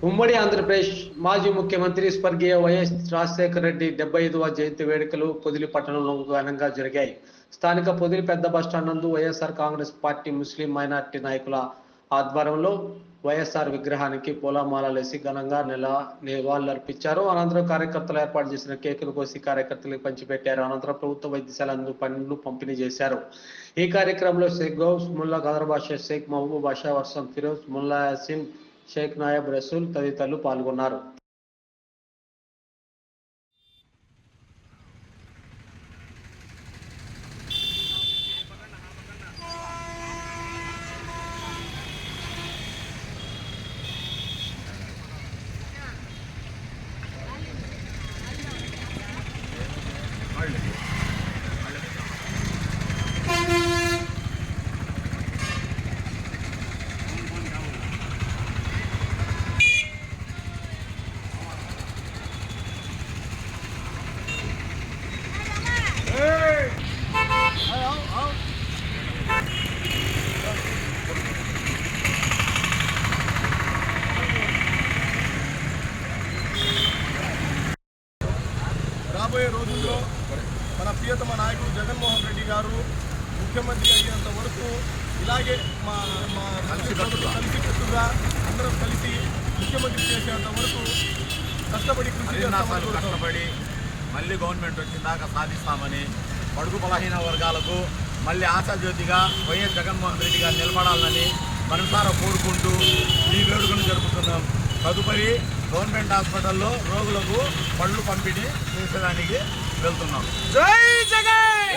ఉమ్మడి ఆంధ్రప్రదేశ్ మాజీ ముఖ్యమంత్రి స్వర్గీయ వైఎస్ రాజశేఖర రెడ్డి 75వ జయంతి వేడుకలు పొదిలి పట్టణంలో ఘనంగా జరిగాయి. స్థానిక పొదిలి పెద్ద బస్టాండ్ నందు YSR Congress party Muslim minority నాయకుల ఆధ్వర్యంలో వైఎస్ఆర్ విగ్రహానికి పూలమాలలేసి ఘనంగా నివాళులర్పించారు. అనంతరం కార్యకర్తలు ఏర్పాటు చేసిన కేకులు కోసి కార్యకర్తలకు పంచిపెట్టారు. అనంతరం ప్రభుత్వ వైద్యశాల నందు పండ్లు పంపిణీ చేశారు. ఈ కార్యక్రమంలో షేక్ గౌస్, ముల్లా గదర్ బాషా, షేక్ మహబూబ్ బాషా, వర్షం ఫిరోజ్, ముల్లా యాసిన్, షేక్ నాయబ్ రసూల్ తదితరులు పాల్గొన్నారు. రాబోయే రోజుల్లో మన ప్రియతమ నాయకుడు జగన్మోహన్ రెడ్డి గారు ముఖ్యమంత్రి అయ్యేంత వరకు ఇలాగే మా కలిసికట్టుగా అందరం కలిసి ముఖ్యమంత్రి చేసేంత వరకు కష్టపడి మళ్ళీ గవర్నమెంట్ వచ్చిందాక సాధిస్తామని బడుగు బలహీన వర్గాలకు మళ్ళీ ఆశాజ్యోతిగా వైఎస్ జగన్మోహన్ రెడ్డి గారు నిలబడాలని మనసారా కోరుకుంటూ ఈ వేడుకను జరుపుతున్నాం. తదుపరి గవర్నమెంట్ హాస్పిటల్లో రోగులకు పళ్ళు పంపిణీ చేసేదానికి వెళ్తున్నాం. జై జగన్!